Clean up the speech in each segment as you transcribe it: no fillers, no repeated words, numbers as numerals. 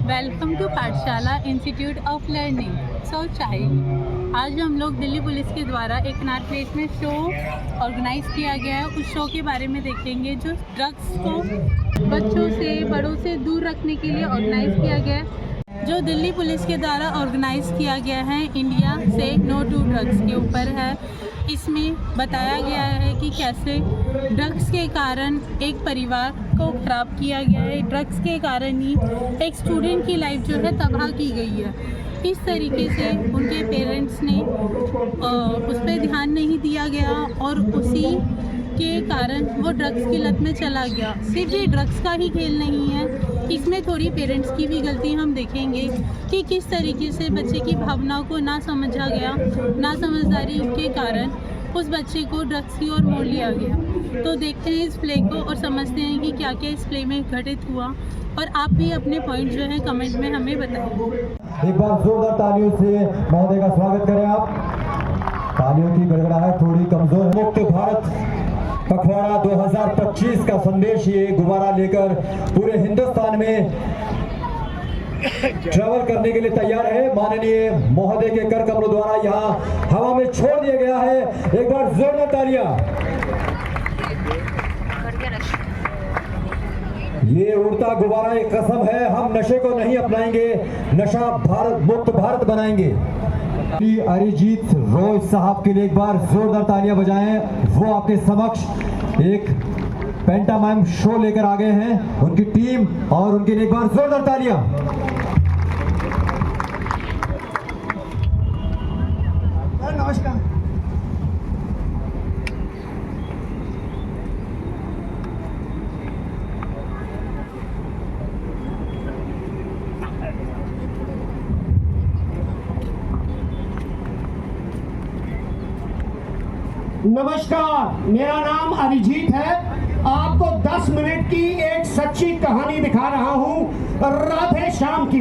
Welcome to पाठशाला institute of learning so child. आज हम लोग दिल्ली पुलिस के द्वारा एक नाट प्लेस में शो ऑर्गेनाइज किया गया है। उस शो के बारे में देखेंगे जो ड्रग्स को बच्चों से बड़ों से दूर रखने के लिए ऑर्गेनाइज किया गया है, जो दिल्ली पुलिस के द्वारा ऑर्गेनाइज किया गया है इंडिया से नो टू ड्रग्स के ऊपर है। इसमें बताया गया है कि कैसे ड्रग्स के कारण एक परिवार को ख़राब किया गया है, ड्रग्स के कारण ही एक स्टूडेंट की लाइफ जो है तबाह की गई है। इस तरीके से उनके पेरेंट्स ने उस पर ध्यान नहीं दिया गया और उसी के कारण वो ड्रग्स की लत में चला गया। सिर्फ ये ड्रग्स का ही खेल नहीं है, इसमें थोड़ी पेरेंट्स की भी गलती हम देखेंगे कि किस तरीके से बच्चे की भावनाओं को ना समझा गया, ना समझदारी के कारण उस बच्चे को ड्रग्स की ओर मोड़ लिया गया। तो देखते हैं इस प्ले को और समझते हैं कि क्या क्या इस प्ले में घटित हुआ, और आप भी अपने पॉइंट जो है कमेंट में हमें बताएं। एक बार जोरदार तालियों से महोदय का स्वागत करें आप। तालियों की गड़गड़ाहट थोड़ी कमजोर है। मुक्त भारत पखवाड़ा 2025 का संदेश ये गुब्बारा लेकर पूरे हिंदुस्तान में ट्रैवल करने के लिए तैयार है। माननीय महोदय के कर कमलों द्वारा यहाँ हवा में छोड़ दिया गया है। एक बार जोरदार तालियां। ये उड़ता गुब्बारा एक कसम है, हम नशे को नहीं अपनाएंगे, नशा भारत मुक्त भारत बनाएंगे। अरिजीत रॉय साहब के लिए एक बार जोरदार तालियां बजाएं। वो आपके समक्ष एक पेंटामाइम शो लेकर आ गए हैं, उनकी टीम, और उनके लिए एक बार जोरदार तालियां। नमस्कार। नमस्कार, मेरा नाम अरिजीत है। आपको 10 मिनट की एक सच्ची कहानी दिखा रहा हूँ राधे श्याम की।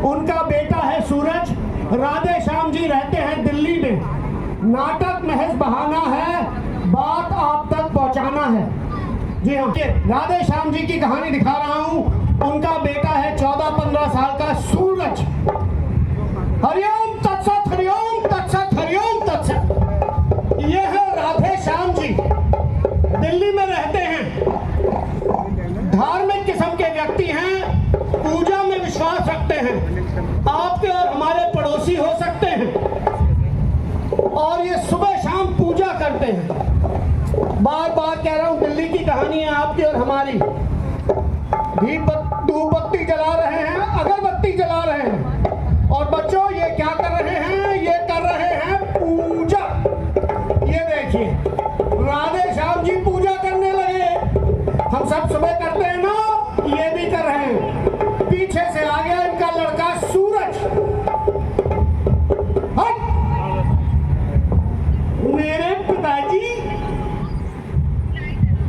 उनका बेटा है सूरज। राधे श्याम जी रहते हैं दिल्ली में। नाटक महज बहाना है, बात आप तक पहुँचाना है। जी हाँ, राधे श्याम जी की कहानी दिखा रहा हूँ। उनका बेटा है 14-15 साल का सूरज। हरिओम तत्सत, हरिओम तत्सत, हरिओम तत्सत। ये है राधे श्याम जी, दिल्ली में रहते हैं। धार्मिक किस्म के व्यक्ति हैं, पूजा में विश्वास रखते हैं। आपके और हमारे पड़ोसी हो सकते हैं, और ये सुबह शाम पूजा करते हैं। बार बार कह रहा हूं, दिल्ली की कहानी है आपकी और हमारी। धूपबत्ती जला रहे हैं, अगरबत्ती जला रहे हैं, और बच्चों ये क्या कर रहे हैं? ये कर रहे हैं पूजा। ये देखिए, राधे श्याम जी पूजा करने लगे। हम सब सुबह करते हैं ना, ये भी कर रहे हैं। पीछे से आ गया इनका लड़का सूरज। हट! मेरे पिताजी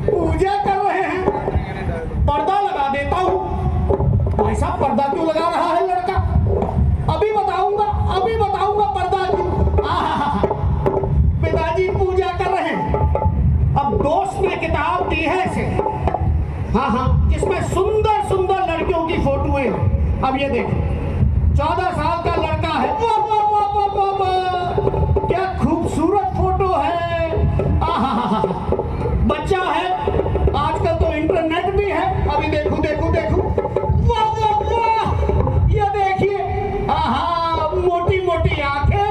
पूजा कर रहे हैं, पर्दा लगा देता हूँ। भाई साहब, पर्दा क्यों लगा रहा है लड़का? अभी बताऊंगा पर्दा क्यों। पिताजी पूजा कर रहे हैं। अब दोस्त ने किताब दी है इसे, हाँ, जिसमें सुंदर सुंदर लड़कियों की फोटोएं। अब ये देखो, 14 साल का लड़का है। वाह वाह वाह वाह वाह वाह, क्या खूबसूरत फोटो है। बच्चा है, आजकल तो इंटरनेट भी है। अभी देखो देखो देखो, वाह वाह वाह, ये देखिए, मोटी मोटी आंखें,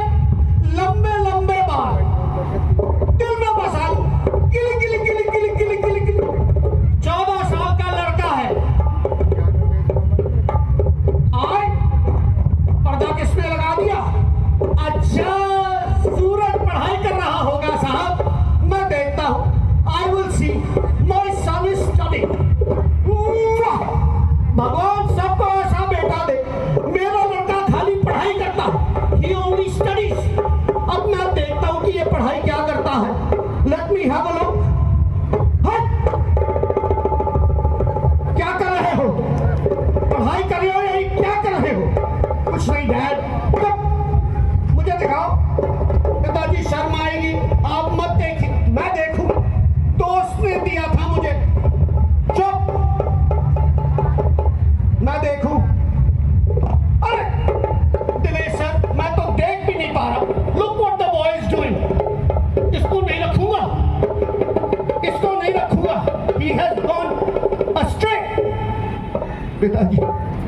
लंबे लंबे बाल, दिल में बसा लो। गिली गिली गिली गिली गिली गिली गिली। 14 साल का लड़का है। आए, पर्दा किसने लगा दिया?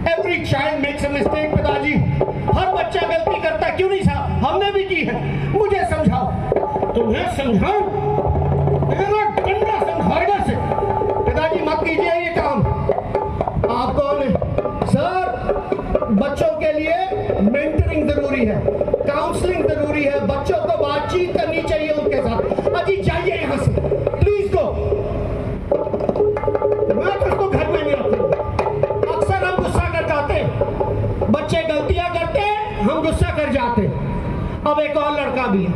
Every child makes a mistake, पिताजी। हर बच्चा गलती करता है, क्यों नहीं साहब? हमने भी की है। मुझे समझाओ। तुम्हें समझाओ? इतना डंडा समझाएगा से? पिताजी मत कीजिए ये काम। आप कौन है? सर, बच्चों के लिए मेंटरिंग जरूरी है, काउंसलिंग जरूरी है, बच्चों को बातचीत करनी चाहिए उनके साथ। अजी जाइए यहाँ से, प्लीज गो। मैं तो उसको घर में नहीं रखूंगा। अक्सर हम गुस्सा कर जाते, बच्चे गलतियां करते, हम गुस्सा कर जाते। अब एक और लड़का भी है,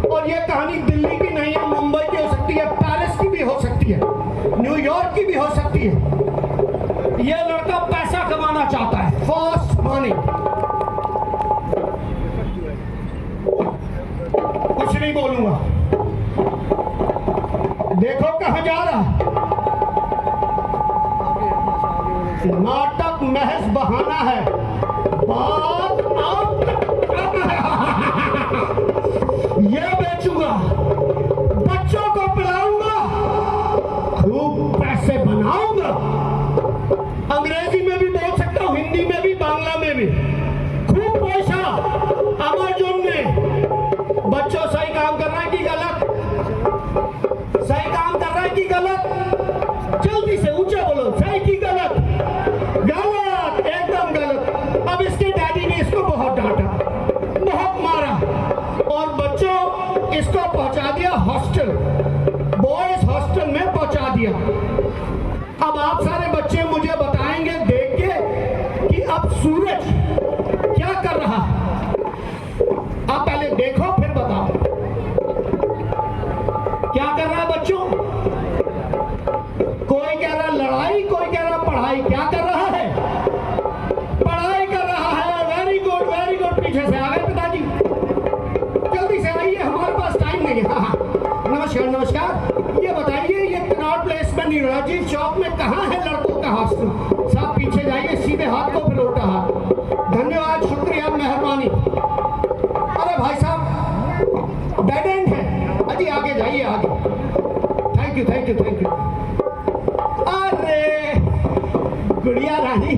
और ये कहानी दिल्ली की नहीं है, मुंबई की हो सकती है, पेरिस की भी हो सकती है, न्यूयॉर्क की भी हो सकती है। ये लड़का पैसा कमाना चाहता है, फास्ट मनी। कुछ नहीं बोलूंगा। देखो कहां जा रहा। नाटक महज बहाना है, बात आप ये बेचूंगा, बच्चों को पिलाऊंगा, खूब पैसे बनाऊंगा। अंग्रेजी में भी बोल सकता हूं, हिंदी में भी, बांग्ला में भी। खूब पैसा। अमेज़न में बच्चों सही काम कर रहा है कि गलत? सही काम कर रहा है कि गलत? जल्दी से ऊंचा बोलो, सही कि गलत? गलत, एकदम गलत। अब इसके डैडी ने इसको बहुत डांटा, बहुत मारा, और बच्चों इसको पहुंचा दिया हॉस्टल, बॉयज हॉस्टल में पहुंचा दिया। अब आप सारे बच्चे मुझे बताएंगे देख के कि अब सूरज क्या कर रहा है। आप पहले देखो फिर बताओ क्या कर रहा है बच्चों। कोई कह रहा लड़ाई, कोई कह रहा पढ़ाई। क्या कर रहा है? पढ़ाई कर रहा है। Very good, very good. पीछे से आ गए पिताजी, जल्दी से आइए, हमारे पास टाइम नहीं है। हाँ, नमस्कार नमस्कार। ये बताइए, ये कनॉट प्लेस में नीराजी चौक में कहाँ है लड़कों का हॉस्टल? साहब पीछे जाइए, सीधे हाथ को फिर उल्टा हाथ। धन्यवाद, शुक्रिया, मेहरबानी। अरे भाई साहब, डेड एंड है। अजी आगे जाइए, आगे। Thank you thank you thank you. अरे गुड़िया रानी,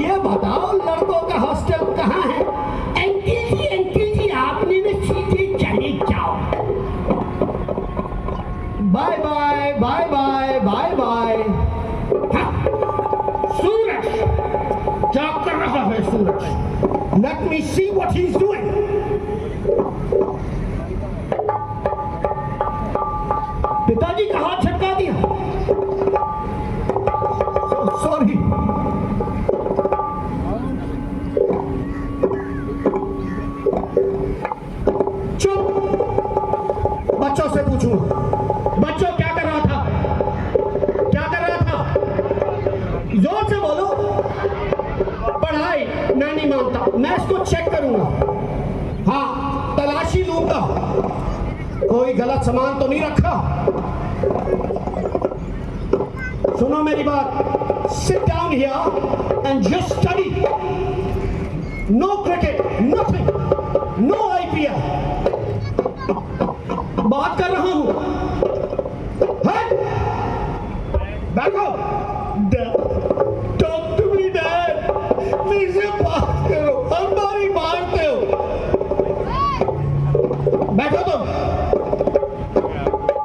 ये बताओ लड़कों का हॉस्टल कहाँ है? अंकिल जी आपने ना सीधे चले जाओ। Bye bye bye bye bye bye. Suraj क्या कर रहा है? Suraj, let me see what he is doing. पिताजी का हाथ झटका दिया। सॉरी। चुप। बच्चों से पूछूंगा, बच्चों क्या कर रहा था? क्या कर रहा था? जोर से बोलो। पढ़ाई। मैं नहीं मानता, मैं इसको चेक करूंगा। हाँ, तलाशी लूंगा, कोई गलत सामान तो नहीं रखा। सुनो मेरी बात, sit down here and just study. No cricket, nothing, no IPL. बात कर रहा हूं। बैठो। टॉक टू मी डैड, मुझसे बात करो, हर बारी मारते हो। बैठो तुम,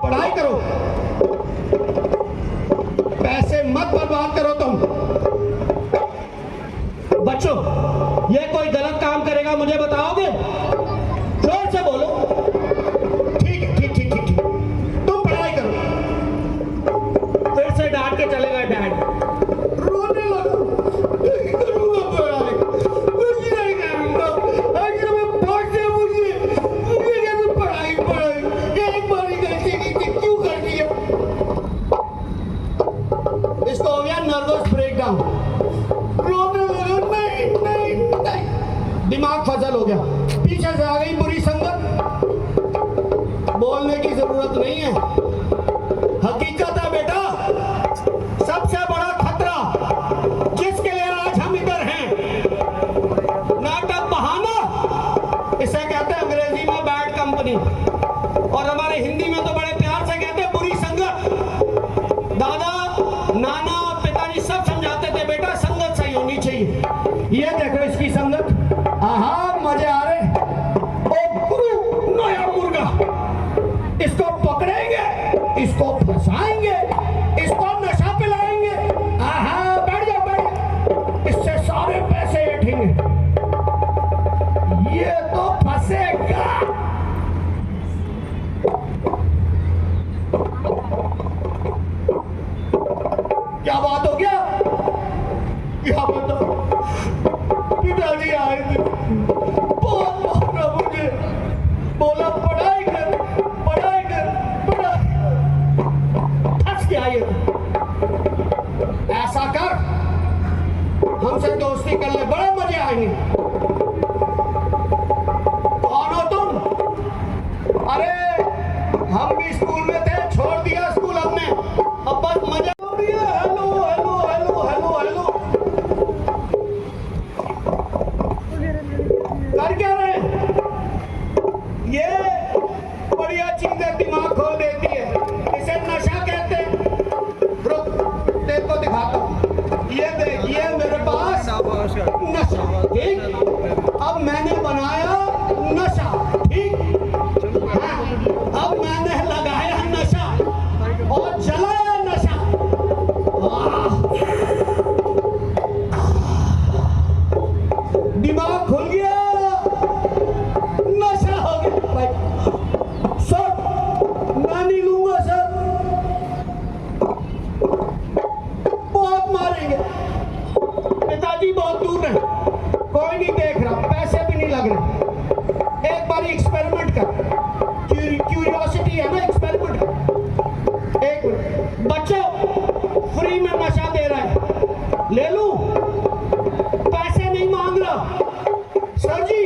पढ़ाई करो, पैसे मत बर्बाद करो तुम। बच्चों, ये कोई गलत काम करेगा मुझे बताओगे? जोर से बोलो। ठीक है, ठीक ठीक ठीक ठीक, तुम पढ़ाई करो। फिर से डांट के चले गए डैड। रोने लगा। नहीं करूंगा पढ़ाई, कुछ नहीं करूंगा। अगर मैं पढ़ से मुझे कैसे पढ़ाई एक बारी गलती की थी, क्यों कर दिया? इसको हो गया नर्वस ब्रेकडाउन। रोने लगा। नहीं नहीं नहीं, दिमाग फजल हो गया। पीछे से आ गई बुरी संगत। बोलने की जरूरत नहीं है, हकीकत है बेटा। सबसे बड़ा खतरा जिसके लिए आज हम इधर हैं, नाटक बहाना, इसे कहते हैं अंग्रेजी में बैड कंपनी, और हमारे हिंदी में तो बड़े प्यार से कहते हैं बुरी संगत। दादा, नाना, पिताजी सब समझाते थे, बेटा संगत सही होनी चाहिए। चाहिए। ये देखो इसकी संगत, आहा मजे आ रहे। ओ गुरु, नया मुर्गा, इसको पकड़ेंगे, इसको फंसाएंगे, इसको नशा पिलाएंगे। आहा बैठ जाओ, बैठ जाओ, इससे सारे पैसे उठेंगे। ये तो फंसेगा। क्या बात हो गया? क्या बताओ, पिताजी आए थे, बहुत मारा मुझे, बोला पढ़ाई कर, पढ़ाई कर, पढ़ाई। फंस गया ये। ऐसा कर, हमसे दोस्ती कर ले, बड़े मजे आएंगे। कौन हो तुम? अरे हम भी स्कूल में थे, छोड़ दिया स्कूल हमने, अब बस मजा। Hello hello hello hello hello, कर क्या रहे? ये बढ़िया चीज है, दिमाग खोल देती है, इसे नशा कहते हैं। रुक, तेरे को दिखाता हूँ। ये देख, ये मेरे पास नशा, ठीक? अब मैंने बनाया नशा, ठीक? हाँ, अब मैंने लगाया नशा और जलाया नशा। दिमाग खुल गया, नशा हो गया भाई। सर मैं नहीं लूंगा सर, बहुत मारेंगे, पिताजी बहुत दूर है, कोई नहीं देख रहा, पैसे भी नहीं लग रहे। एक बार एक्सपेरिमेंट कर, क्यूरियोसिटी है ना, एक्सपेरिमेंट कर। एक मिनट, बच्चों फ्री में नशा दे रहा है, ले लूं? पैसे नहीं मांग रहा सर जी,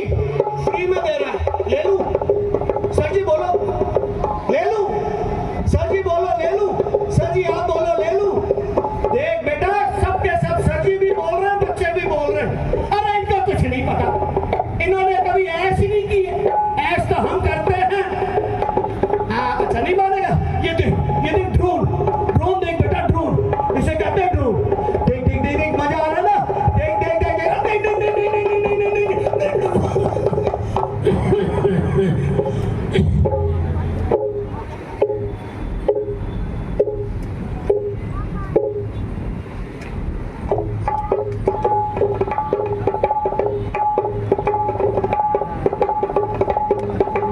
फ्री में दे रहा है, ले लूं? सर जी बोलो, ले लूं? सर जी बोलो, ले लूं? सर जी आप बोलो, ले लूं? देख बेटा, सबके सब सर जी भी बोल रहे हैं, बच्चे भी बोल रहे हैं। अरे इनको कुछ नहीं पता, इन्होंने कभी ऐश ही नहीं की है, ऐश तो हम करते हैं। हाँ अच्छा, नहीं मानेगा? ये देख ड्रोन, ड्रोन देख बेटा, ड्रोन, इसे कहते हैं ड्रोन। देख देख देख देख, मजा आ रहा है ना? देख देख देख देख देख देख देख देख देख देख।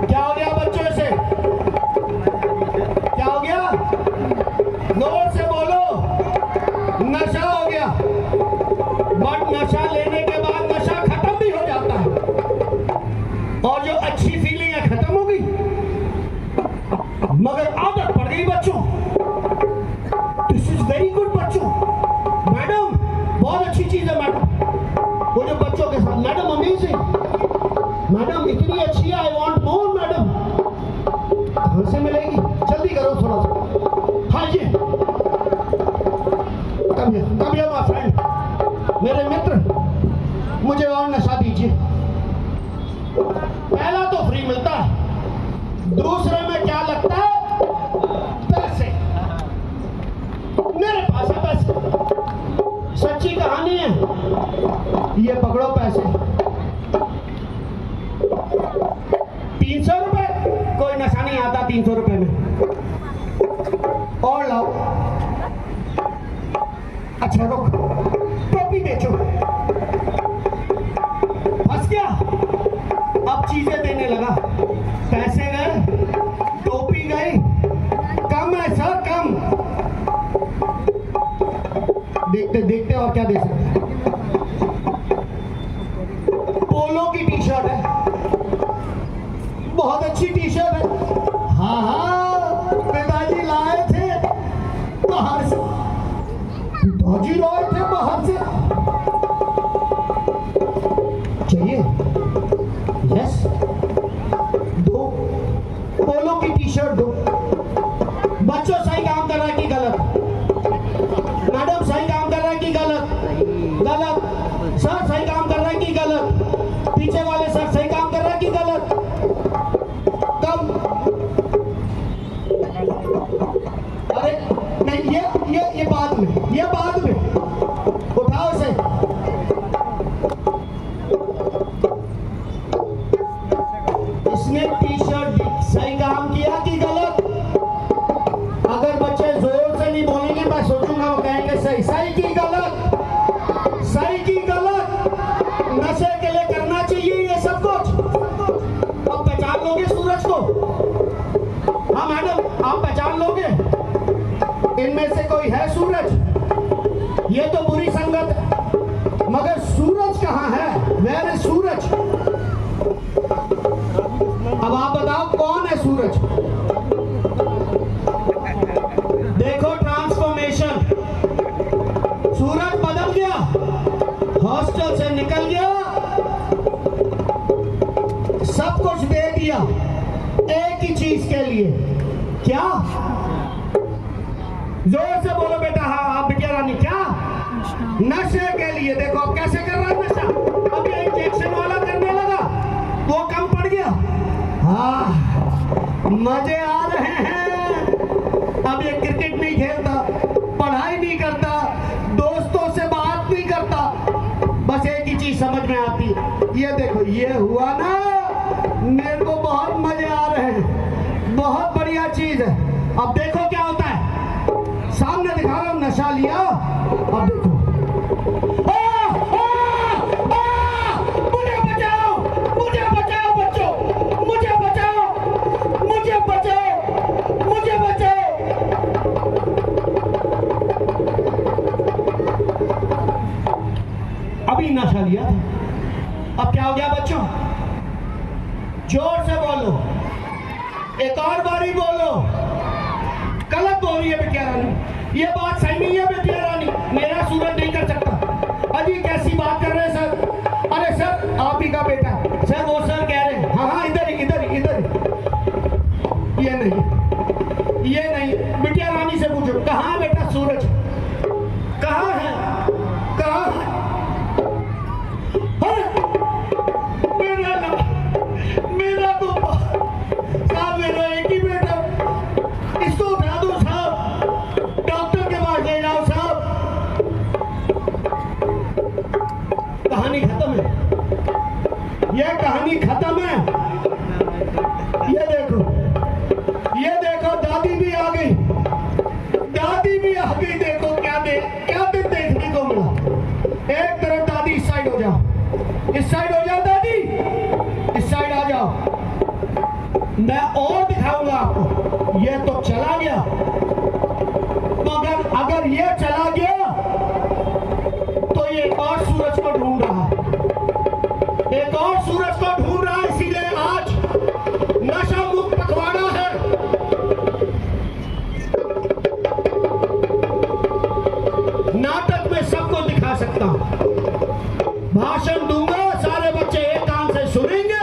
क्या हो गया बच्चों से? क्या हो गया? जोर से बोलो। नशा हो गया, बट नशा लेने के बाद नशा खत्म भी हो जाता है, और जो अच्छी फीलिंग है खत्म हो गई, मगर आदत पड़ गई बच्चों। दिस इज वेरी गुड बच्चों। मैडम बहुत अच्छी चीज है मैडम, वो जो बच्चों के साथ, मैडम अमेजिंग, मैडम इतनी अच्छी है, आई वांट मोर मैडम। कहां से मिलेगी? जल्दी करो थोड़ा सा। हाँ ये कम हियर माय फ्रेंड, मेरे मित्र, मुझे और नशा दीजिए। पहला तो फ्री मिलता है, दूसरे में क्या लगता है? पैसे। मेरे पास है पैसे, सच्ची कहानी है, ये पकड़ो पैसे। 300 रुपए, कोई नशा नहीं आता 300 रुपए में, और लाओ। अच्छा रुक, टोपी बेचो। फंस गया, अब चीजें देने लगा, पैसे गए, टोपी गई, कम है सर, कम। देखते देखते और क्या दे सकते। पोलो की टी शर्ट है, बहुत अच्छी टी शर्ट है। हाँ हाँ, पिताजी लाए थे बाहर से, पिताजी लाए थे बाहर से। चाहिए? यस, दो पोलो की टी शर्ट दो। बच्चों सही काम कर रहा है कि गलत? मैडम सही काम कर रहा है कि गलत? गलत। सर सही काम कर रहा है कि गलत? पीछे वाले सर सही काम कर रहा है कि गलत? कम। अरे नहीं, ये बाद में, ये बाद में। उठाओ इसे, सूरज, ये तो बुरी संगत है, मगर सूरज कहाँ है? वेयर इज सूरज? अब आप बताओ कौन है सूरज? देखो ट्रांसफॉर्मेशन, सूरज बदल गया, हॉस्टल से निकल गया, सब कुछ दे दिया एक ही चीज के लिए। क्या? जोर से बोलो बेटा। हाँ आप बिटिया रानी, क्या? नशे के लिए। देखो अब कैसे कर रहा है नशा, अब ये इंजेक्शन वाला करने लगा, वो कम पड़ गया। हाँ मजे आ रहे हैं। अब ये क्रिकेट नहीं खेलता, पढ़ाई नहीं करता, दोस्तों से बात नहीं करता, बस एक ही चीज समझ में आती है, ये देखो ये हुआ ना, मेरे को बहुत मजे आ रहे हैं, बहुत बढ़िया चीज है। अब देखो क्या होता है, सामने दिखा रहा हूं, नशा लिया, अब देखो। मुझे बचाओ, मुझे बचाओ बच्चों, मुझे बचाओ, मुझे बचाओ, मुझे बचाओ। अभी नशा लिया था, अब क्या हो गया बच्चों? जोर से बोलो, एक और बारी बोलो। गलत बोल रही है बिटिया रानी, ये बात सही नहीं है बिटिया रानी, मेरा सूरज नहीं कर सकता। अजी कैसी बात कर रहे हैं सर? अरे सर आप ही का बेटा। सर वो सर कह रहे हैं, हाँ हाँ इधर ही इधर ही इधर ही। ये नहीं, ये नहीं, बिटिया रानी से पूछो कहाँ बेटा सूरज, कहाँ है, कहाँ है? मेरा तो साहब मेरा एक ही बेटा, इसको उठा दो साहब, डॉक्टर के पास ले जाओ साहब। कहानी खत्म है, यह कहानी खत्म है। ये देखो दादी भी आ गई, दादी भी आ गई। देखो क्या दिन देखने को मिला। एक तरफ दादी, इस साइड हो जाओ, इस साइड हो जाओ दादी, इस साइड आ जाओ। मैं और दिखाऊंगा आपको। ये तो चला गया, मगर अगर ये चला गया तो ये एक और सूरज को ढूंढ रहा है, एक और सूरज को ढूंढ रहा है। इसीलिए आज नशा मुक्त पखवाड़ा है। नाटक में सबको दिखा सकता हूं, भाषण दूंगा, सारे बच्चे एक कान से सुनेंगे।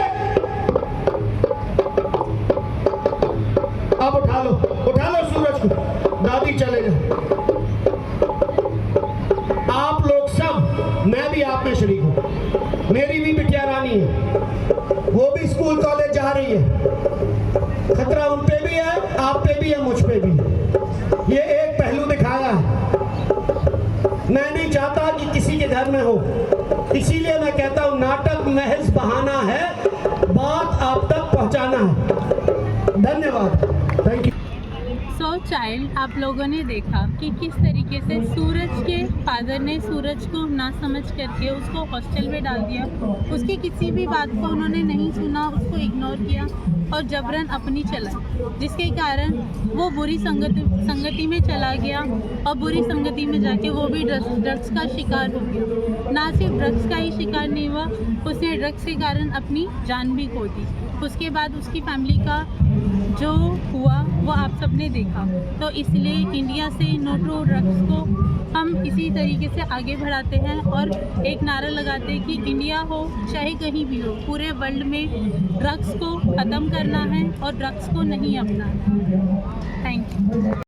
अब उठा लो सूरज को, दादी चले जाओ। आप लोग सब, मैं भी आप में शरीक हूं, मेरी भी बिटिया रानी है, वो भी स्कूल कॉलेज जा रही है। खतरा उन पे भी है, आप पे भी है, मुझ पे भी है। ये एक पहलू दिखाया है, मैं नहीं चाहता कि किसी के घर में हो, इसीलिए मैं कहता हूं नाटक महज बहाना है, बात आप तक पहुंचाना है। धन्यवाद, थैंक यू। सो चाइल्ड, आप लोगों ने देखा कि किस तरीके से सूरज के फादर ने सूरज को ना समझ करके उसको हॉस्टल में डाल दिया। उसकी किसी भी बात को उन्होंने नहीं सुना, उसको इग्नोर किया और जबरन अपनी चला, जिसके कारण वो बुरी संगति में चला गया और बुरी संगति में जाके वो भी ड्रग्स का शिकार हो गया। ना सिर्फ ड्रग्स का ही शिकार नहीं हुआ, उसने ड्रग्स के कारण अपनी जान भी खो दी। उसके बाद उसकी फैमिली का जो हुआ वो आप सबने देखा। तो इसलिए इंडिया से नो टू ड्रग्स को हम इसी तरीके से आगे बढ़ाते हैं और एक नारा लगाते हैं कि इंडिया हो चाहे कहीं भी हो, पूरे वर्ल्ड में ड्रग्स को ख़त्म करना है और ड्रग्स को नहीं अपनाना। Thank you.